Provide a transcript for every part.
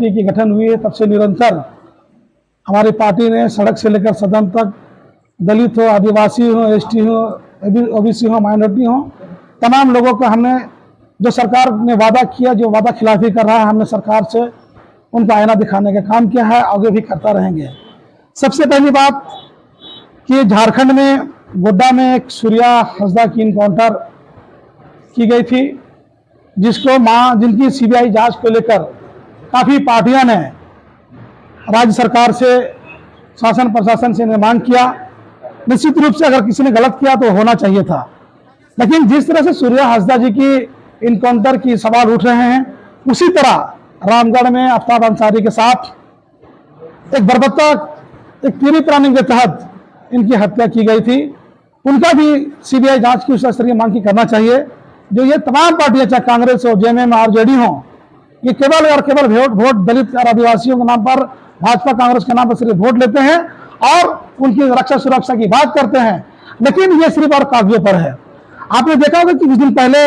Party की गठन हुई है तब से निरंतर हमारी पार्टी ने सड़क से लेकर सदन तक दलित हो, आदिवासी हो, एसटी हो, ओबीसी हो, माइनॉरिटी हो, तमाम लोगों को हमने जो सरकार ने वादा किया, जो वादा खिलाफी कर रहा है, हमने सरकार से उनको आईना दिखाने का काम किया है, आगे भी करता रहेंगे। सबसे पहली बात कि झारखंड में गोड्डा में एक सूर्या हंसदा की इनकाउंटर की गई थी, जिनकी सीबीआई जांच को लेकर काफ़ी पार्टियां ने राज्य सरकार से, शासन प्रशासन से मांग किया। निश्चित रूप से अगर किसी ने गलत किया तो होना चाहिए था, लेकिन जिस तरह से सूर्या हंसदा जी की इनकाउंटर की सवाल उठ रहे हैं, उसी तरह रामगढ़ में आफ्ताब अंसारी के साथ एक बर्बरता, एक पूरी प्लानिंग के तहत इनकी हत्या की गई थी। उनका भी सीबीआई जांच की उच्च स्तरीय मांग की करना चाहिए। जो ये तमाम पार्टियां, चाहे कांग्रेस हो, जेएमएम, आरजेडी हो, ये केवल और केवल वोट दलित और आदिवासियों के नाम पर, भाजपा कांग्रेस के नाम पर सिर्फ वोट लेते हैं और उनकी रक्षा सुरक्षा की बात करते हैं, लेकिन ये सिर्फ और कागजों पर है। आपने देखा होगा कि कुछ दिन पहले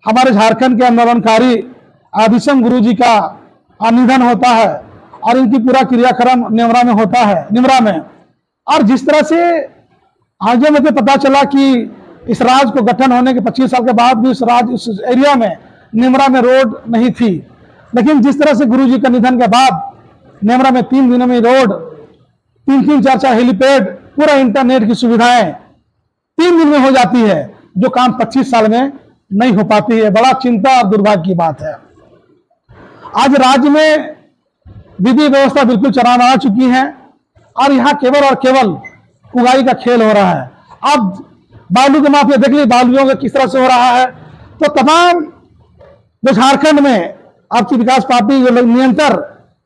हमारे झारखंड के आंदोलनकारी आदिशम गुरु जी का निधन होता है और इनकी पूरा क्रियाक्रम निमरा में होता है, निमरा में। और जिस तरह से आगे मुझे पता चला कि इस राज्य को गठन होने के 25 साल के बाद भी उस एरिया में, निमरा में रोड नहीं थी, लेकिन जिस तरह से गुरु जी का निधन के बाद निमरा में 3 दिनों में रोड, 3-3, 4-4 हेलीपैड, पूरा इंटरनेट की सुविधाएं 3 दिन में हो जाती है, जो काम 25 साल में नहीं हो पाती है। बड़ा चिंता और दुर्भाग्य की बात है। आज राज्य में विधि व्यवस्था बिल्कुल चरमरा आ चुकी है और यहाँ केवल और केवल उगाई का खेल हो रहा है। अब बालू के माफिया देख ली, बालुओं का किस तरह से हो रहा है। तो तमाम जो झारखंड में आपकी विकास पार्टी जो निरंतर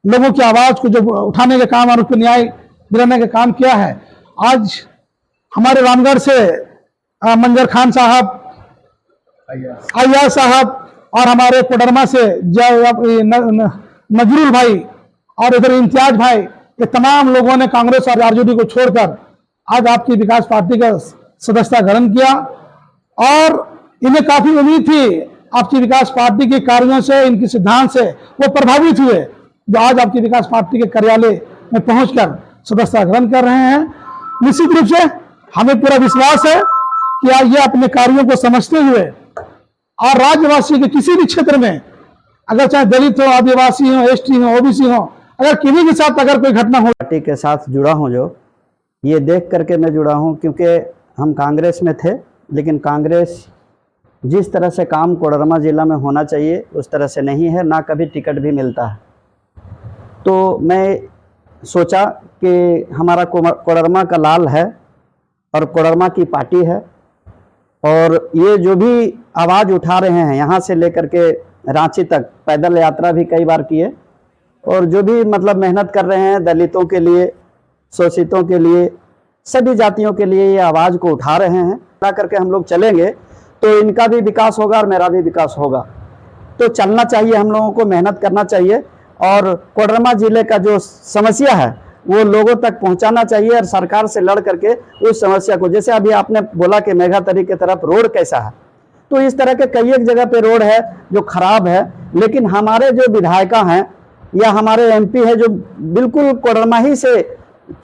लोगों की आवाज को जो उठाने के काम और उसको न्याय दिलाने का काम किया है, आज हमारे रामगढ़ से मंजर खान साहब, अय्याज साहब, और हमारे कोडरमा से नजरुल भाई और इधर इम्तियाज भाई, ये तमाम लोगों ने कांग्रेस और आरजेडी को छोड़कर आज आपकी विकास पार्टी का सदस्यता ग्रहण किया और इन्हें काफी उम्मीद थी आपकी विकास पार्टी के कार्यों से, इनके सिद्धांत से वो प्रभावित हुए, जो आज आपकी विकास पार्टी के कार्यालय में पहुंचकर सदस्यता ग्रहण कर रहे हैं। निश्चित रूप से हमें पूरा विश्वास है कि आज ये अपने कार्यों को समझते हुए और राज्यवासी के किसी भी क्षेत्र में, अगर चाहे दलित हो, आदिवासी हो, एसटी हो, ओबीसी हो, अगर किसी के साथ अगर कोई घटना हो, पार्टी के साथ जुड़ा हूं, जो ये देख करके मैं जुड़ा हूं, क्योंकि हम कांग्रेस में थे, लेकिन कांग्रेस जिस तरह से काम कोडरमा ज़िला में होना चाहिए उस तरह से नहीं है, ना कभी टिकट भी मिलता है। तो मैं सोचा कि हमारा कोडरमा का लाल है और कोडरमा की पार्टी है, और ये जो भी आवाज़ उठा रहे हैं यहाँ से लेकर के रांची तक, पैदल यात्रा भी कई बार किए, और जो भी मतलब मेहनत कर रहे हैं दलितों के लिए, शोषितों के लिए, सभी जातियों के लिए ये आवाज़ को उठा रहे हैं। ला करके हम लोग चलेंगे तो इनका भी विकास होगा और मेरा भी विकास होगा। तो चलना चाहिए, हम लोगों को मेहनत करना चाहिए और कोडरमा ज़िले का जो समस्या है वो लोगों तक पहुंचाना चाहिए और सरकार से लड़ करके उस समस्या को, जैसे अभी आपने बोला कि मेघातरी की तरफ रोड कैसा है, तो इस तरह के कई एक जगह पे रोड है जो खराब है, लेकिन हमारे जो विधायिका हैं या हमारे एमपी है जो बिल्कुल कोडरमा ही से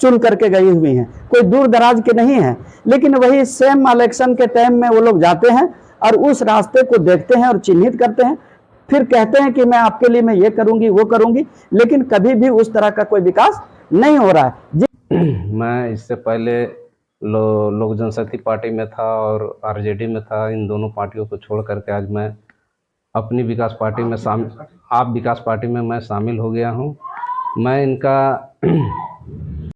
चुन करके गई हुई हैं, कोई दूर दराज के नहीं हैं, लेकिन वही सेम इलेक्शन के टाइम में वो लोग जाते हैं और उस रास्ते को देखते हैं और चिन्हित करते हैं, फिर कहते हैं कि मैं आपके लिए मैं ये करूंगी वो करूंगी, लेकिन कभी भी उस तरह का कोई विकास नहीं हो रहा है। मैं इससे पहले लोक जनशक्ति पार्टी में था और आरजेडी में था। इन दोनों पार्टियों को छोड़ करके आज मैं अपनी विकास पार्टी में विकास पार्टी में मैं शामिल हो गया हूं। मैं इनका